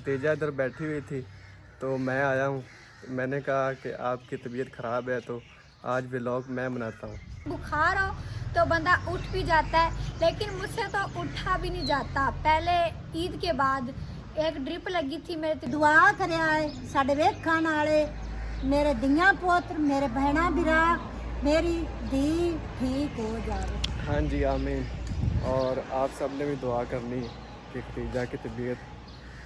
Khadija इधर बैठी हुई थी तो मैं आया हूँ। मैंने कहा कि आपकी तबीयत ख़राब है तो आज व्लॉग मैं बनाता हूँ। बुखार हो तो बंदा उठ भी जाता है, लेकिन मुझसे तो उठा भी नहीं जाता। पहले ईद के बाद एक ड्रिप लगी थी मेरे दुआ करे आए साडे वेखण वाले मेरे दियां पुत्र मेरे बहना बिरा मेरी धी ठीक हो जाए। हाँ जी आमीन। और आप सब ने भी दुआ करनी है कि खतीजा की तबीयत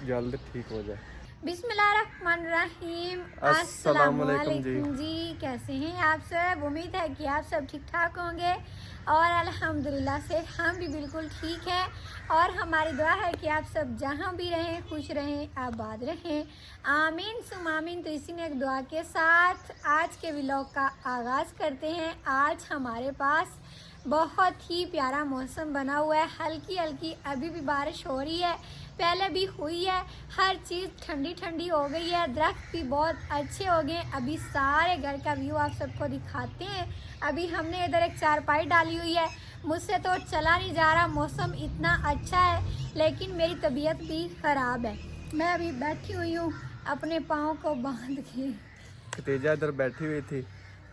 जल्द ठीक हो जाए। बिस्मिल्लाहिर्रहमानिर्रहीम। अस्सलामुअलैकुम जी, कैसे हैं आप सब? उम्मीद है कि आप सब ठीक ठाक होंगे और अल्हम्दुलिल्लाह से हम भी बिल्कुल ठीक हैं। और हमारी दुआ है कि आप सब जहां भी रहें खुश रहें, आबाद रहें, आमीन सुम आमीन। तो इसी ने एक दुआ के साथ आज के व्लॉग का आगाज़ करते हैं। आज हमारे पास बहुत ही प्यारा मौसम बना हुआ है, हल्की हल्की अभी भी बारिश हो रही है, पहले भी हुई है। हर चीज़ ठंडी ठंडी हो गई है, दरख्त भी बहुत अच्छे हो गए। अभी सारे घर का व्यू आप सबको दिखाते हैं। अभी हमने इधर एक चारपाई डाली हुई है, मुझसे तो चला नहीं जा रहा, मौसम इतना अच्छा है, लेकिन मेरी तबीयत भी ख़राब है। मैं अभी बैठी हुई हूँ अपने पाँव को बांध के। खतीजा इधर बैठी हुई थी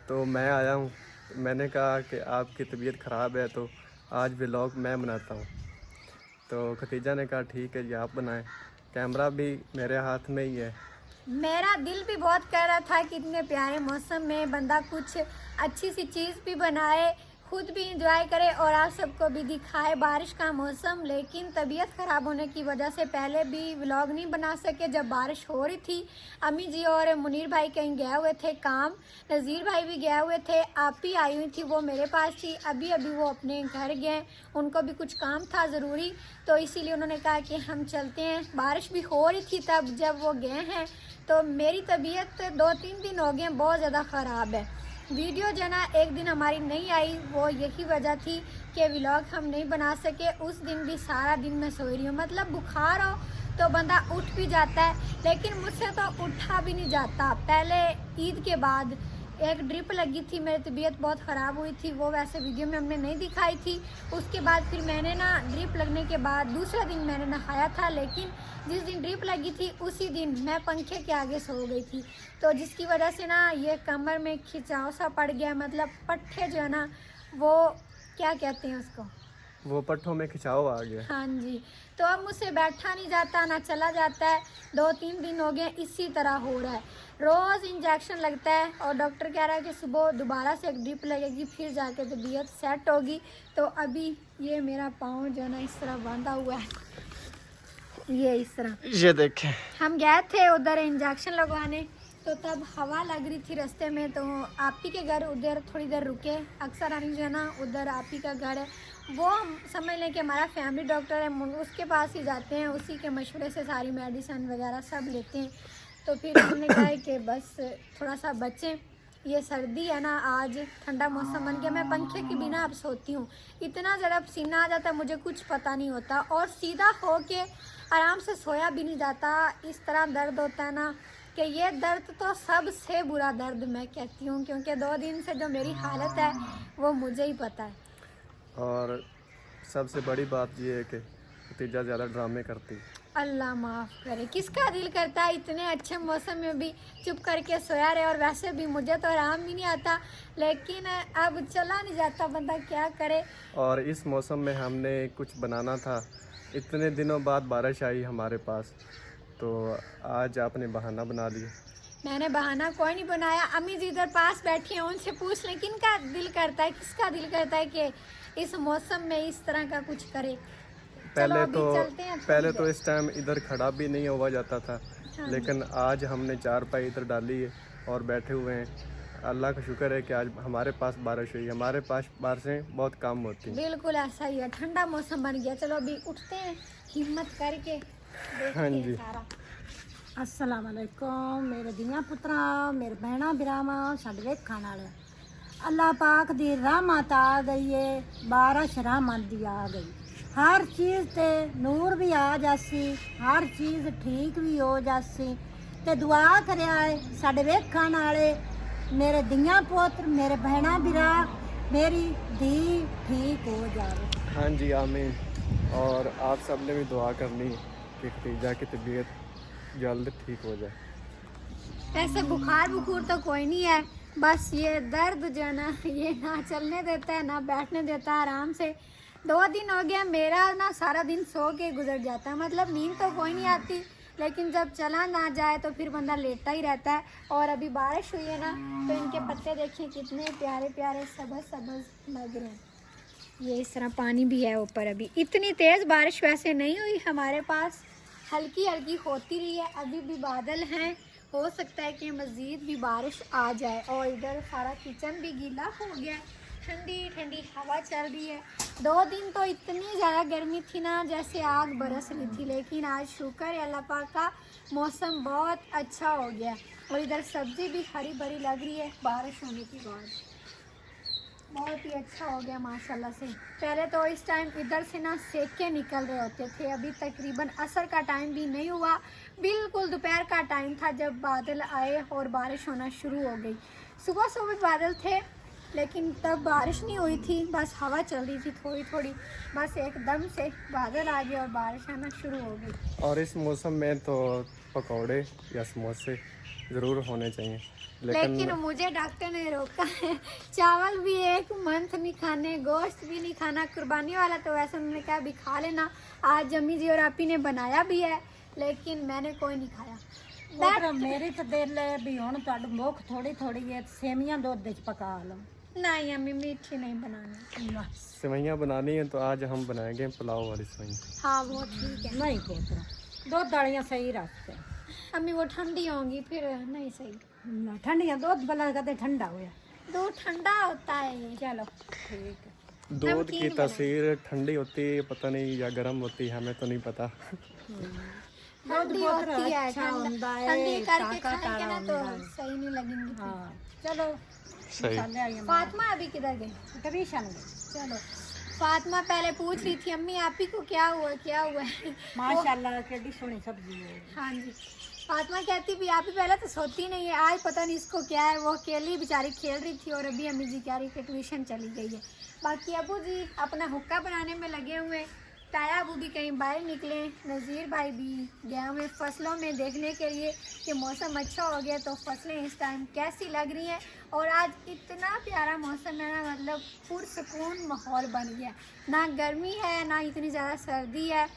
तो मैं आया हूँ। मैंने कहा कि आपकी तबीयत ख़राब है तो आज व्लॉग मैं बनाता हूँ। तो खतीजा ने कहा ठीक है जी आप बनाएं। कैमरा भी मेरे हाथ में ही है। मेरा दिल भी बहुत कह रहा था कि इतने प्यारे मौसम में बंदा कुछ अच्छी सी चीज़ भी बनाए, खुद भी इंजॉय करे और आप सबको भी दिखाए बारिश का मौसम। लेकिन तबीयत ख़राब होने की वजह से पहले भी व्लॉग नहीं बना सके जब बारिश हो रही थी। अम्मी जी और मुनीर भाई कहीं गए हुए थे काम, नज़ीर भाई भी गए हुए थे, आप ही आई हुई थी, वो मेरे पास थी। अभी अभी वो अपने घर गए, उनको भी कुछ काम था ज़रूरी, तो इसीलिए उन्होंने कहा कि हम चलते हैं। बारिश भी हो रही थी तब जब वो गए हैं। तो मेरी तबीयत 2-3 दिन हो गए बहुत ज़्यादा ख़राब है। वीडियो जो ना एक दिन हमारी नहीं आई, वो यही वजह थी कि व्लॉग हम नहीं बना सके। उस दिन भी सारा दिन मैं सोई रही हूँ। मतलब बुखार हो तो बंदा उठ भी जाता है, लेकिन मुझसे तो उठा भी नहीं जाता। पहले ईद के बाद एक ड्रिप लगी थी, मेरी तबीयत बहुत ख़राब हुई थी, वो वैसे वीडियो में हमने नहीं दिखाई थी। उसके बाद फिर मैंने ना ड्रिप लगने के बाद दूसरा दिन मैंने नहाया था, लेकिन जिस दिन ड्रिप लगी थी उसी दिन मैं पंखे के आगे सो गई थी, तो जिसकी वजह से ना ये कमर में खिंचाव सा पड़ गया। मतलब पट्टे जो है ना, वो क्या कहते हैं उसको, वो पट्टों में खिंचाव आ गया। हाँ जी। तो अब मुझसे बैठा नहीं जाता ना चला जाता है। 2-3 दिन हो गए इसी तरह हो रहा है। रोज़ इंजेक्शन लगता है और डॉक्टर कह रहा है कि सुबह दोबारा से एक ड्रिप लगेगी, फिर जाके तबीयत सेट होगी। तो अभी ये मेरा पाँव जो है ना इस तरह बांधा हुआ है, ये इस तरह। ये देखें, हम गए थे उधर इंजेक्शन लगवाने, तो तब हवा लग रही थी रास्ते में, तो आप ही के घर उधर थोड़ी देर रुके। अक्सर आनी जो है ना उधर आप ही का घर है, वो समझ लें कि हमारा फैमिली डॉक्टर है, उसके पास ही जाते हैं, उसी के मशवरे से सारी मेडिसिन वगैरह सब लेते हैं। तो फिर हमने कहा कि बस थोड़ा सा बचें, ये सर्दी है ना, आज ठंडा मौसम बन गया। मैं पंखे के बिना अब सोती हूँ, इतना ज़रा पसीना आ जाता है, मुझे कुछ पता नहीं होता और सीधा हो के आराम से सोया भी नहीं जाता। इस तरह दर्द होता है ना कि ये दर्द तो सबसे बुरा दर्द मैं कहती हूँ, क्योंकि 2 दिन से जो मेरी हालत है वो मुझे ही पता है। और सबसे बड़ी बात ये है कि खतीजा ज़्यादा ड्रामे करती है। अल्लाह माफ़ करे, किसका दिल करता है इतने अच्छे मौसम में भी चुप करके सोया रहे। और वैसे भी मुझे तो आराम भी नहीं आता, लेकिन अब चला नहीं जाता, बंदा क्या करे। और इस मौसम में हमने कुछ बनाना था, इतने दिनों बाद बारिश आई हमारे पास, तो आज आपने बहाना बना लिया। मैंने बहाना कोई नहीं बनाया। अम्मी जी इधर पास बैठी हैं, उनसे पूछ लें किनका दिल करता है, किसका दिल करता है कि इस मौसम में इस तरह का कुछ करे। पहले तो इस टाइम इधर खड़ा भी नहीं हुआ जाता था, हाँ। लेकिन आज हमने चारपाई इधर डाली है और बैठे हुए हैं। अल्लाह का शुक्र है कि आज हमारे पास बारिश हुई। हमारे पास बारिशें बहुत कम होती हैं। बिल्कुल ऐसा ही है, ठंडा मौसम बन गया। चलो अभी उठते हैं हिम्मत करके, हाँ जी। सारा। अस्सलाम वालेकुम मेरे दियां पुत्रा मेरे बहना बिरावा साडे वेखण वाले अल्लाह पाक दी रहमत आ गई है, बारिश रहमत दी आ गई। हर चीज़ ते नूर भी आ जासी, हर चीज़ ठीक भी हो जासी। ते दुआ करे आए साडे वेखण वाले मेरे दियां पुत्र मेरे बहना बिरा मेरी धी ठीक हो जाए। हाँ जी आमीन। और आप सब ने भी दुआ करनी है कि खतीजा की तबीयत जल्द ठीक हो जाए। ऐसे बुखार बुखूर तो कोई नहीं है, बस ये दर्द जो है ना, ये ना चलने देता है ना बैठने देता है आराम से। 2 दिन हो गया मेरा ना सारा दिन सो के गुजर जाता है, मतलब नींद तो कोई नहीं आती, लेकिन जब चला ना जाए तो फिर बंदा लेटा ही रहता है। और अभी बारिश हुई है ना, तो इनके पत्ते देखिए कितने प्यारे प्यारे सबज सबज लग रहे हैं। ये इस तरह पानी भी है ऊपर। अभी इतनी तेज़ बारिश वैसे नहीं हुई हमारे पास, हल्की हल्की होती रही है। अभी भी बादल हैं, हो सकता है कि मज़ीद भी बारिश आ जाए। और इधर सारा किचन भी गीला हो गया, ठंडी ठंडी हवा चल रही है। 2 दिन तो इतनी ज़्यादा गर्मी थी ना, जैसे आग बरस रही थी, लेकिन आज शुक्र है अल्लाह पाक का, मौसम बहुत अच्छा हो गया। और इधर सब्ज़ी भी हरी भरी लग रही है बारिश होने के बाद, बहुत ही अच्छा हो गया माशाल्लाह से। पहले तो इस टाइम इधर से ना सेके निकल रहे होते थे। अभी तकरीबन असर का टाइम भी नहीं हुआ, बिल्कुल दोपहर का टाइम था जब बादल आए और बारिश होना शुरू हो गई। सुबह सुबह बादल थे, लेकिन तब बारिश नहीं हुई थी, बस हवा चल रही थी थोड़ी थोड़ी, बस एकदम से बादल आ गए और बारिश आना शुरू हो गई। और इस मौसम में तो पकौड़े या समोसे ज़रूर होने चाहिए, लेकिन मुझे डॉक्टर ने रोका है, चावल भी 1 मंथ नहीं खाने, गोश्त भी नहीं खाना, कुर्बानी वाला तो वैसे उन्होंने कहा अभी खा लेना। आज जम्मी जी और आपी ने बनाया भी है, लेकिन मैंने कोई नहीं खाया। मेरी तो दिल है भी हुण तुहाडी मुख थोड़ी थोड़ी है, सेवियां दुध विच पका लो। नहीं अम्मी मीठी नहीं बनानी। सेवइयाँ बनानी है तो आज हम बनाएंगे पुलाव वाली सेवइयाँ। हाँ वो ठीक है। नहीं पुत्र, दुध वालियां सही रखते अम्मी वो ठंडी होंगी फिर नहीं सही। ना, ठंडियां दूध भला कदे ठंडा होया। दूध ठंडा होता है। चलो ठीक है। दूध की तासीर ठंडी होती है, पता नहीं, या गर्म होती है, हमें तो नहीं पता। ठंडी होती है, अच्छा होता है, ठंडी करके ताकत खाएंगे ना तो वाला होता सही नहीं लगेंगी फिर। हाँ चलो सही। मसाले आइए फातिमा अभी किधर गई? ट्यूशन गए। चलो फातिमा पहले पूछ रही थी अम्मी आप ही को क्या हुआ क्या हुआ है। माशाल्लाह केडी सोहनी सब्जी है। हाँ जी, फातिमा कहती भी आप ही पहले तो सोती नहीं है, आज पता नहीं इसको क्या है, वो अकेली बेचारी खेल रही थी और अभी अम्मी जी कह रही कि ट्यूशन चली गई है। बाकी अबू जी अपना हुक्का बनाने में लगे हुए, ताया अबू भी कहीं बाहर निकले, नज़ीर भाई भी गए हुए फसलों में देखने के लिए कि मौसम अच्छा हो गया तो फसलें इस टाइम कैसी लग रही हैं। और आज इतना प्यारा मौसम है ना, मतलब पुरसकून माहौल बन गया, ना गर्मी है ना इतनी ज़्यादा सर्दी है।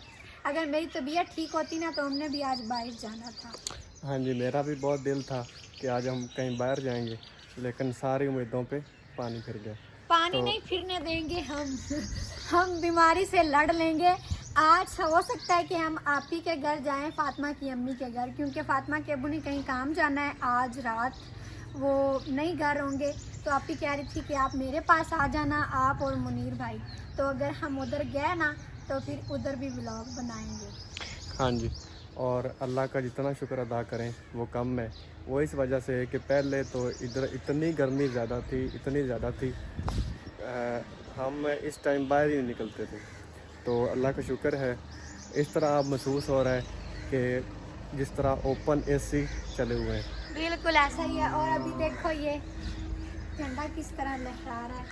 अगर मेरी तबीयत ठीक होती ना तो हमने भी आज बाहर जाना था। हाँ जी, मेरा भी बहुत दिल था कि आज हम कहीं बाहर जाएंगे, लेकिन सारी उम्मीदों पे पानी फिर गया। पानी नहीं फिरने देंगे हम बीमारी से लड़ लेंगे। आज हो सकता है कि हम आप ही के घर जाएं, फातिमा की अम्मी के घर, क्योंकि फातिमा के अबू ने कहीं काम जाना है, आज रात वो नहीं घर होंगे। तो आप ही कह रही थी कि आप मेरे पास आ जाना, आप और मुनीर भाई। तो अगर हम उधर गए ना तो फिर उधर भी व्लॉग बनाएंगे। हाँ जी, और अल्लाह का जितना शुक्र अदा करें वो कम है। वो इस वजह से है कि पहले तो इधर इतनी गर्मी ज़्यादा थी, इतनी ज़्यादा थी, हम इस टाइम बाहर ही नहीं निकलते थे। तो अल्लाह का शुक्र है, इस तरह अब महसूस हो रहा है कि जिस तरह ओपन एसी चले हुए हैं। बिल्कुल ऐसा ही है। और अभी देखो ये झंडा किस तरह लहरा रहा है।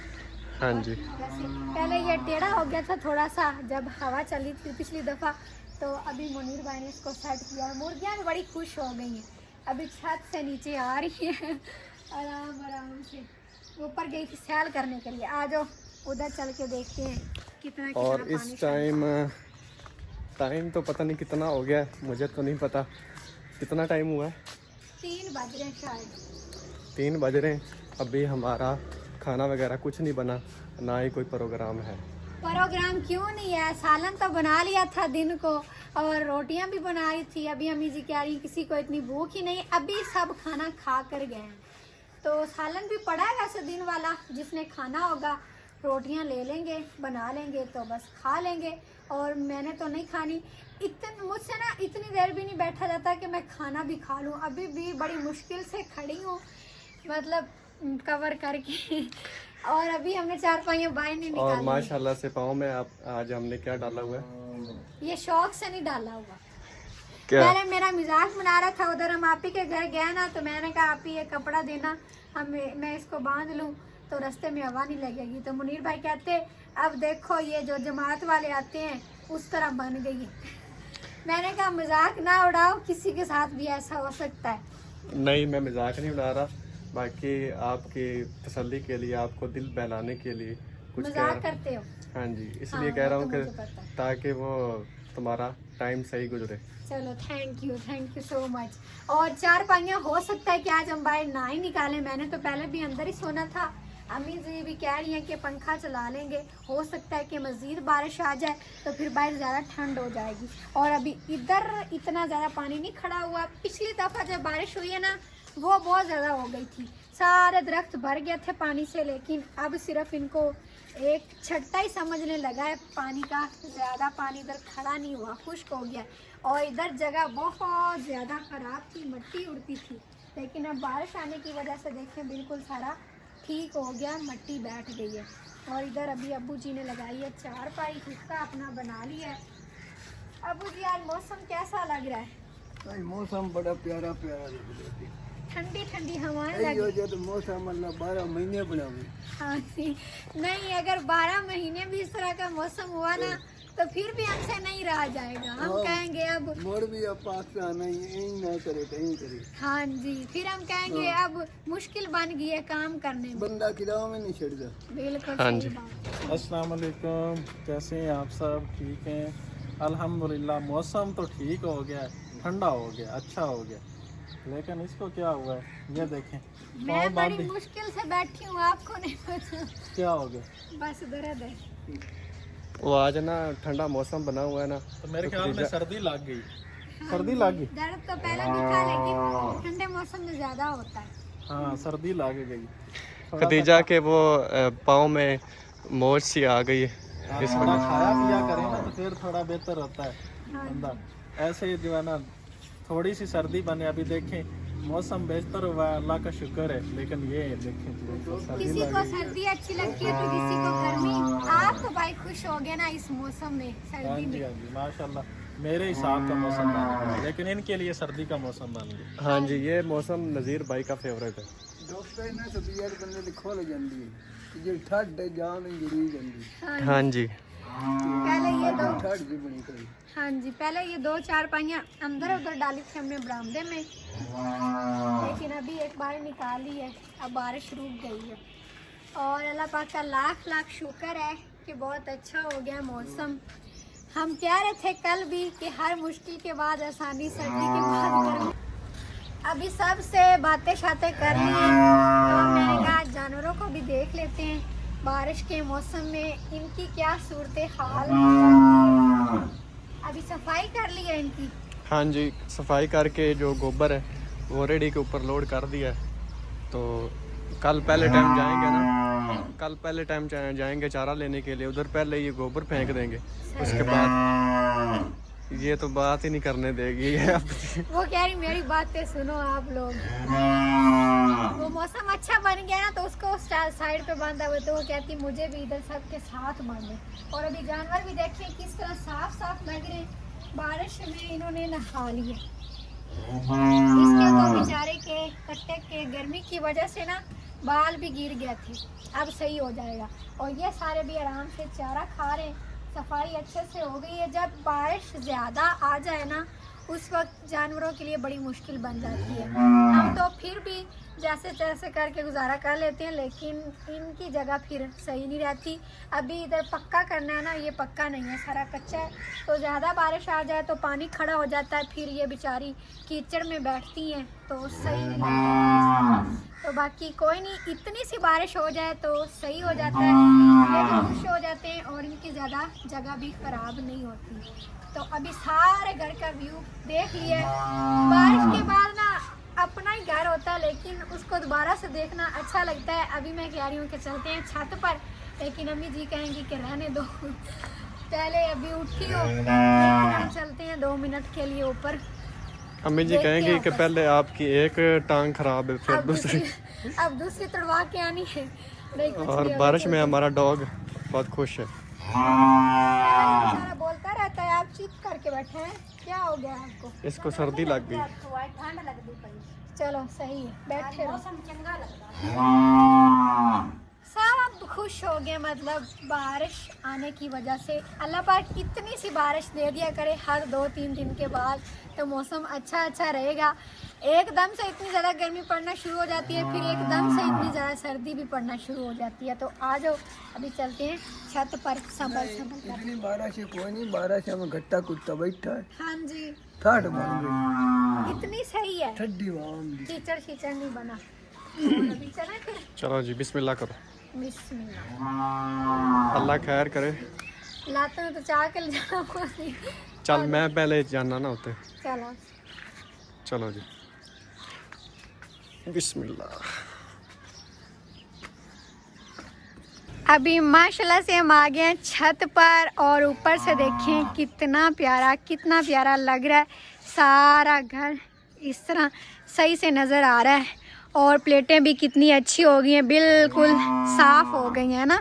हाँ जी, वैसे पहले ये टेढ़ा हो गया था थोड़ा सा जब हवा चली थी पिछली दफ़ा, तो अभी मुनीर भाई ने इसको सेट किया और मुर्गियाँ भी बड़ी खुश हो गई हैं। अभी छत से नीचे आ रही है आराम आराम से, ऊपर गई थी सैर करने के लिए। आ जाओ उधर चल के देखते हैं कितना और इस टाइम तो पता नहीं कितना हो गया, मुझे तो नहीं पता कितना टाइम हुआ है। 3 बज रहे हैं शायद। 3 बज रहे हैं, अभी हमारा खाना वगैरह कुछ नहीं बना, ना ही कोई प्रोग्राम है। प्रोग्राम क्यों नहीं है, सालन तो बना लिया था दिन को और रोटियां भी बना रही थी। अभी अम्मी जी कह रही किसी को इतनी भूख ही नहीं, अभी सब खाना खा कर गए हैं। तो सालन भी पड़ा है वैसे दिन वाला, जिसने खाना होगा रोटियां ले लेंगे बना लेंगे तो बस खा लेंगे। और मैंने तो नहीं खानी, मुझसे ना इतनी देर भी नहीं बैठा जाता कि मैं खाना भी खा लूँ। अभी भी बड़ी मुश्किल से खड़ी हूँ, मतलब कवर करके। और अभी हमने 4 पाइयाँ बाहर नहीं और निकाली। माशाल्लाह से पाँव में आप आज हमने क्या डाला हुआ है? ये शौक से नहीं डाला हुआ, क्या? पहले मेरा मिजाज बना रहा था। उधर हम आप ही के घर गए ना तो मैंने कहा आप ही ये कपड़ा देना, मैं इसको बांध लूँ तो रास्ते में हवा नहीं लगेगी। तो मुनीर भाई कहते अब देखो ये जो जमात वाले आते हैं उस तरह बन गई है। मैंने कहा मजाक ना उड़ाओ, किसी के साथ भी ऐसा हो सकता है। नहीं, मैं मजाक नहीं उड़ा रहा, बाकी आपकी तसल्ली के लिए, आपको दिल बहलाने के लिए कुछ मजाक करते हो। हाँ जी, इसलिए हाँ, कह रहा वो हूँ तो कि मुझे पता है। ताकि वो तुम्हारा टाइम सही गुजरे। चलो थैंक यू सो मच। और 4 पाइयाँ हो सकता है कि आज हम बाहर ना ही निकालें, मैंने तो पहले भी अंदर ही सोना था। अम्मी जी भी कह रही हैं कि पंखा चला लेंगे, हो सकता है कि मज़ीद बारिश आ जाए तो फिर बाहर ज़्यादा ठंड हो जाएगी। और अभी इधर इतना ज़्यादा पानी नहीं खड़ा हुआ, पिछली दफ़ा जब बारिश हुई है ना वो बहुत ज़्यादा हो गई थी, सारे दरख्त भर गए थे पानी से, लेकिन अब सिर्फ इनको एक छट्टा ही समझने लगा है पानी का, ज़्यादा पानी इधर खड़ा नहीं हुआ, खुश्क हो गया। और इधर जगह बहुत ज़्यादा ख़राब थी, मिट्टी उड़ती थी, लेकिन अब बारिश आने की वजह से देखें बिल्कुल सारा ठीक हो गया, मिट्टी बैठ गई है। और इधर अभी अब्बू जी ने लगाई है 4 पाई, हिस्सा अपना बना लिया है। अब्बू जी आज मौसम कैसा लग रहा है? मौसम बड़ा प्यारा प्यारा लग रहा है, ठंडी ठंडी हवाएं लगी। तो मौसम अल्लाह 12 महीने बनावे। हाँ जी, नहीं अगर 12 महीने भी इस तरह का मौसम हुआ ना तो फिर भी हमसे नहीं रहा जाएगा, हम हाँ। कहेंगे अब मोर भी अब पाकिस्तान यही ना करे कहीं करे, हाँ जी, फिर हम कहेंगे अब मुश्किल बन गई है काम करने में। बंदा किराओ में नहीं छड़ता। बिल्कुल हाँ सही जी। बात। अस्सलाम वालेकुम, कैसे हैं आप सब? ठीक हैं अल्हम्दुलिल्लाह। मौसम तो ठीक हो गया, ठंडा हो गया, अच्छा हो गया, लेकिन इसको क्या हुआ है ये देखें, मैं पाँव बांध बड़ी दी। मुश्किल से बैठी हूँ, आपको नहीं पता। क्या हो गया? बस दर्द है। वो आज ना ठंडा मौसम बना हुआ है ना, तो मेरे तो ख्याल में खदीजा- सर्दी लग गई। सर्दी लग गई। दर्द तो पहले भी था लेकिन ठंडे मौसम में ज्यादा होता है। हाँ, सर्दी लग गई। थोड़ा खदीजा के वो पाँव में मोच सी आ गई है। सा थोड़ा खाया पिया करें ना तो फिर थोड़ा बेहतर होता है हाँ बंदा। ऐसे जो है ना थोड़ी सी सर्दी बने, अभी देखें मौसम बेहतर हुआ है, अल्लाह का शुक्र है, लेकिन ये देखें तो सर्दी किसी लग को गई। सर्दी अच्छी लगती है तो किसी को गर्मी। आप तो भाई खुश हो गए ना इस मौसम में, हाँ सर्दी जी, में। हाँ जी, माशाल्लाह मेरे हिसाब का मौसम बन गया, लेकिन इनके लिए सर्दी का मौसम बन गया। हाँ जी, ये मौसम नज़ीर भाई का फेवरेट है। डॉक्टर ने तबीयत बंदे ਦੀ ਖੁੱਲ ਜਾਂਦੀ ਹੈ, ਜੇ ਠੱਡ ਜਾਨ ਜੁੜੀ ਜਾਂਦੀ, हाँ जी, पहले ये दो ਠੱਡ ਦੀ ਬਣੀ ਕਰੀ। हाँ जी, पहले ये 2-4 पाइयाँ अंदर उधर डाली थी हमने बरामदे में, लेकिन अभी एक बार निकाल ली है, अब बारिश रुक गई है। और अल्लाह पाक का लाख लाख शुक्र है कि बहुत अच्छा हो गया मौसम। हम कह रहे थे कल भी कि हर मुश्किल के बाद आसानी, सर्दी के बाद गर्मी। अभी सब से बातें शातें कर ली हैं, तो मैंने कहा जानवरों को भी देख लेते हैं बारिश के मौसम में इनकी क्या सूरत हाल है। अभी सफाई कर ली है इनकी। हाँ जी, सफाई करके जो गोबर है वो रेडी के ऊपर लोड कर दिया है। तो कल पहले टाइम जाएंगे ना, कल पहले टाइम जाएंगे चारा लेने के लिए, उधर पहले ये गोबर फेंक देंगे, उसके बाद ये तो बात ही नहीं करने देगी ये अब। वो कह रही मेरी बातें सुनो आप लोग। वो मौसम अच्छा बन गया ना तो उसको साइड पे बांधा हुआ, तो वो कहती मुझे भी इधर सबके साथ बांधे। और अभी जानवर भी देखिए किस तरह साफ साफ लग रहे हैं, बारिश में इन्होंने नहा लिया। इसके तो बेचारे के कट्टे के गर्मी की वजह से ना बाल भी गिर गए थे, अब सही हो जाएगा। और ये सारे भी आराम से चारा खा रहे हैं, सफाई अच्छे से हो गई है। जब बारिश ज़्यादा आ जाए ना उस वक्त जानवरों के लिए बड़ी मुश्किल बन जाती है। हम तो फिर भी जैसे तैसे करके गुजारा कर लेते हैं, लेकिन इनकी जगह फिर सही नहीं रहती। अभी इधर पक्का करना है ना, ये पक्का नहीं है, सारा कच्चा है, तो ज़्यादा बारिश आ जाए तो पानी खड़ा हो जाता है, फिर ये बेचारी कीचड़ में बैठती हैं तो सही नहीं लगता। तो बाकी कोई नहीं, इतनी सी बारिश हो जाए तो सही हो जाता है, ये भी खुश हो जाते हैं और इनकी ज़्यादा जगह भी ख़राब नहीं होती। तो अभी सारे घर का व्यू देख लिया। बारिश के बाद ना अपना ही घर होता है, लेकिन उसको दोबारा से देखना अच्छा लगता है। अभी मैं कह रही हूँ कि चलते हैं छत पर, लेकिन अम्मी जी कहेंगी कि रहने दो, पहले अभी उठी हो, लेकिन हम चलते हैं 2 मिनट के लिए ऊपर। अम्मी जी कहेंगी कि पहले आपकी एक टांग खराब है, फिर अब दूसरी, अब दूसरी तड़वा के आनी है। नहीं, कुछ और नहीं, बारिश अभी में हमारा डॉग बहुत खुश है। बेचारा बोलता रहता है, आप चुप करके बैठे हैं, क्या हो गया आपको? इसको सर्दी लग गई। ठंड लगती पई, चलो सही है, बैठे रहो। मौसम चंगा लगदा। सब अब खुश हो गए, मतलब बारिश आने की वजह से। अल्लाह पाक इतनी सी बारिश दे दिया करे हर 2-3 दिन के बाद, तो मौसम अच्छा रहेगा। एकदम से इतनी ज़्यादा गर्मी पड़ना शुरू हो जाती है, फिर एकदम से इतनी ज़्यादा सर्दी भी पड़ना शुरू हो जाती है। तो आ जाओ अभी चलते हैं छत पर संभल कर। इतनी बारिश है कोई नहीं, बारिश में घट्टा कुत्ता बैठा है, हाँ जी, ठाठ बन गई, इतनी सही है, ठंडी आम दी। कीचड़ नहीं बना। अभी चले फिर, चलो जी बिस्मिल्लाह करो। बिस्मिल्लाह। अल्लाह खैर करे। लाते हैं तो चाह के ले जाना पड़ेगी। चल मैं पहले जाना ना होते। चलो चलो जी बिस्मिल्लाह। अभी माशाल्लाह से हम आ गए हैं छत पर, और ऊपर से देखें कितना प्यारा लग रहा है। सारा घर इस तरह सही से नज़र आ रहा है, और प्लेटें भी कितनी अच्छी हो गई हैं, बिल्कुल साफ़ हो गई हैं ना।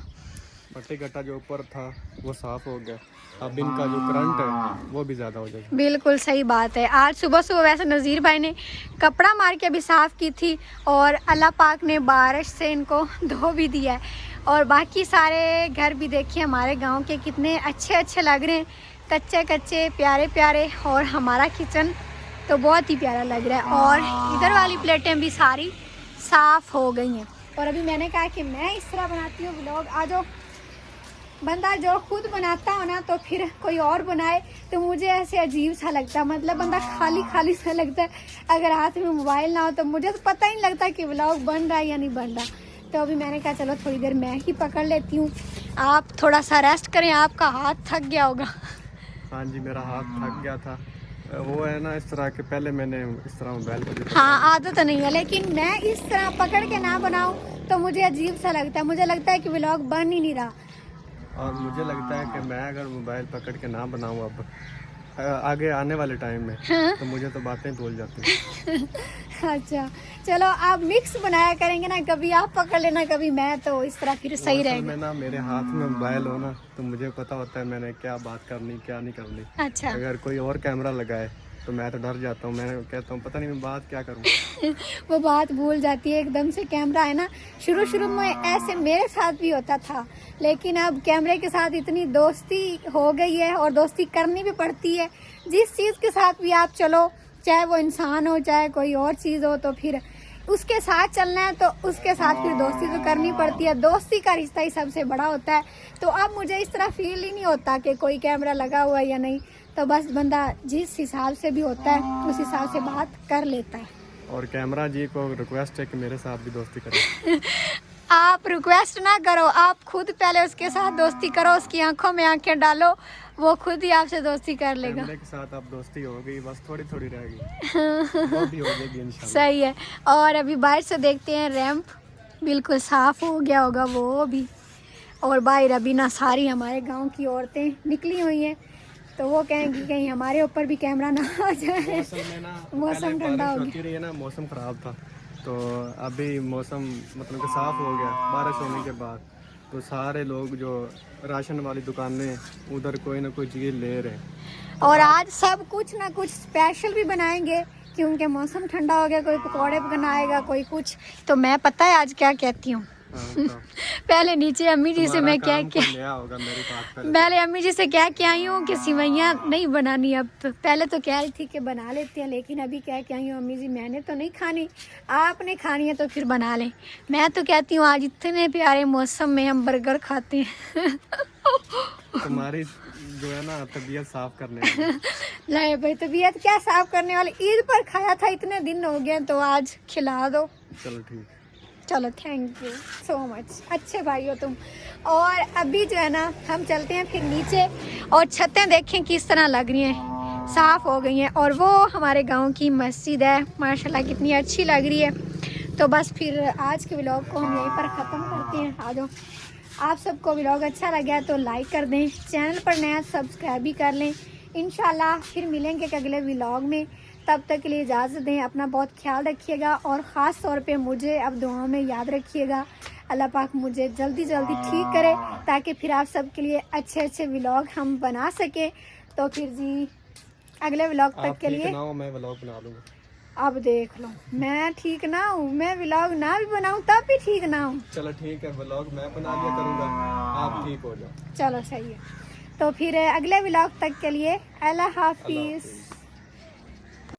मट्टी गट्टा जो ऊपर था वो साफ़ हो गया, अब इनका जो करंट है वो भी ज़्यादा हो जाएगा। बिल्कुल सही बात है। आज सुबह वैसे नज़ीर भाई ने कपड़ा मार के भी साफ़ की थी, और अल्लाह पाक ने बारिश से इनको धो भी दिया है। और बाकी सारे घर भी देखिए हमारे गांव के कितने अच्छे लग रहे हैं, कच्चे प्यारे, और हमारा किचन तो बहुत ही प्यारा लग रहा है। और इधर वाली प्लेटें भी सारी साफ़ हो गई हैं। और अभी मैंने कहा कि मैं इस तरह बनाती हूँ व्लॉग। आ जाओ, बंदा जो खुद बनाता हो ना तो फिर कोई और बनाए तो मुझे ऐसे अजीब सा लगता है, मतलब बंदा खाली सा लगता है। अगर हाथ में मोबाइल ना हो तो मुझे तो पता ही नहीं लगता कि व्लॉग बन रहा है या नहीं बन रहा। तो अभी मैंने कहा चलो थोड़ी देर मैं ही पकड़ लेती हूँ, आप थोड़ा सा रेस्ट करें, आपका हाथ थक गया होगा। हाँ जी मेरा हाथ थक गया था, वो है ना इस तरह के, पहले मैंने इस तरह मोबाइल को हाँ आदत तो नहीं है, लेकिन मैं इस तरह पकड़ के ना बनाऊँ तो मुझे अजीब सा लगता है। मुझे लगता है कि व्लॉग बन ही नहीं रहा। और मुझे लगता है कि मैं अगर मोबाइल पकड़ के ना बनाऊँ अब आगे आने वाले टाइम में, हाँ? तो मुझे तो बातें भूल जाती हैं। अच्छा चलो, आप मिक्स बनाया करेंगे ना, कभी आप पकड़ लेना कभी मैं, तो इस तरह फिर सही रहेगा। मैं ना मेरे हाथ में मोबाइल हो ना तो मुझे पता होता है मैंने क्या बात करनी क्या नहीं करनी। अच्छा अगर कोई और कैमरा लगाए तो मैं तो डर जाता हूँ, मैं कहता हूँ पता नहीं मैं बात क्या करूँ। वो बात भूल जाती है एकदम से। कैमरा है ना, शुरू में ऐसे मेरे साथ भी होता था, लेकिन अब कैमरे के साथ इतनी दोस्ती हो गई है, और दोस्ती करनी भी पड़ती है। जिस चीज़ के साथ भी आप चलो, चाहे वो इंसान हो चाहे कोई और चीज़ हो, तो फिर उसके साथ चलना है तो उसके साथ फिर दोस्ती तो करनी पड़ती है। दोस्ती का रिश्ता ही सबसे बड़ा होता है। तो अब मुझे इस तरह फील ही नहीं होता कि कोई कैमरा लगा हुआ है या नहीं, तो बस बंदा जिस हिसाब से भी होता है उस हिसाब से बात कर लेता है। और कैमरा जी को रिक्वेस्ट है कि मेरे साथ भी दोस्ती करें। आप रिक्वेस्ट ना करो, आप खुद पहले उसके साथ दोस्ती करो, उसकी आंखों में आंखें डालो, वो खुद ही आपसे दोस्ती कर लेगा। कैमरे के साथ अब दोस्ती हो गई, बस थोड़ी रहेगी, वो भी हो जाएगी इंशाल्लाह। सही है। और अभी बाहर से देखते हैं, रैंप बिल्कुल साफ हो गया होगा वो भी। और बाहर अभी ना सारी हमारे गांव की औरतें निकली हुई हैं, तो वो कहेंगी कहीं हमारे ऊपर भी कैमरा ना आ जाए। मौसम ठंडा हो गया, रही है ना, मौसम खराब था, तो अभी मौसम मतलब कि साफ हो गया बारिश होने के बाद। तो सारे लोग जो राशन वाली दुकानें उधर कोई ना कोई चीज़ ले रहे हैं। और आज सब कुछ ना कुछ स्पेशल भी बनाएंगे क्योंकि मौसम ठंडा हो गया। कोई पकौड़े बनाएगा, कोई कुछ। तो मैं पता है आज क्या कहती हूँ, पहले नीचे अम्मी जी से मैं क्या होगा मेरे पास पहले अम्मी जी से क्या आई हूँ कि सिवैयाँ नहीं बनानी। अब तो पहले तो कह रही थी कि बना लेते हैं, लेकिन अभी क्या आई हूँ अम्मी जी मैंने तो नहीं खानी, आपने खानी है तो फिर बना लें। मैं तो कहती हूँ आज इतने प्यारे मौसम में हम बर्गर खाते हैं। तुम्हारी जो है ना तबीयत साफ करने वाली। नहीं भाई, तबीयत क्या साफ करने वाली, ईद पर खाया था, इतने दिन हो गए तो आज खिला दो। चलो ठीक, चलो थैंक यू सो मच, अच्छे भाई हो तुम। और अभी जो है ना हम चलते हैं फिर नीचे, और छतें देखें किस तरह लग रही हैं, साफ़ हो गई हैं। और वो हमारे गांव की मस्जिद है, माशाल्लाह कितनी अच्छी लग रही है। तो बस फिर आज के व्लॉग को हम यहीं पर ख़त्म करते हैं। आ जाओ, आप सबको व्लॉग अच्छा लगा है तो लाइक कर दें, चैनल पर नया सब्सक्राइब भी कर लें। इंशाल्लाह फिर मिलेंगे एक अगले व्लॉग में, तब तक के लिए इजाज़त दें। अपना बहुत ख्याल रखिएगा, और ख़ास तौर पे मुझे अब दुआओं में याद रखिएगा। अल्लाह पाक मुझे जल्दी ठीक करे, ताकि फिर आप सब के लिए अच्छे व्लॉग हम बना सकें। तो फिर जी अगले व्लॉग तक के लिए मैं व्लॉग बना लूँगा। अब देख लो, मैं ठीक ना हूँ, मैं व्लॉग ना भी बनाऊँ तब भी ठीक ना हूँ। चलो ठीक है, व्लॉग मैं बना लिया करूँगा, आप ठीक हो जाओ। चलो सही है, तो फिर अगले व्लॉग तक के लिए अल्लाह हाफिज।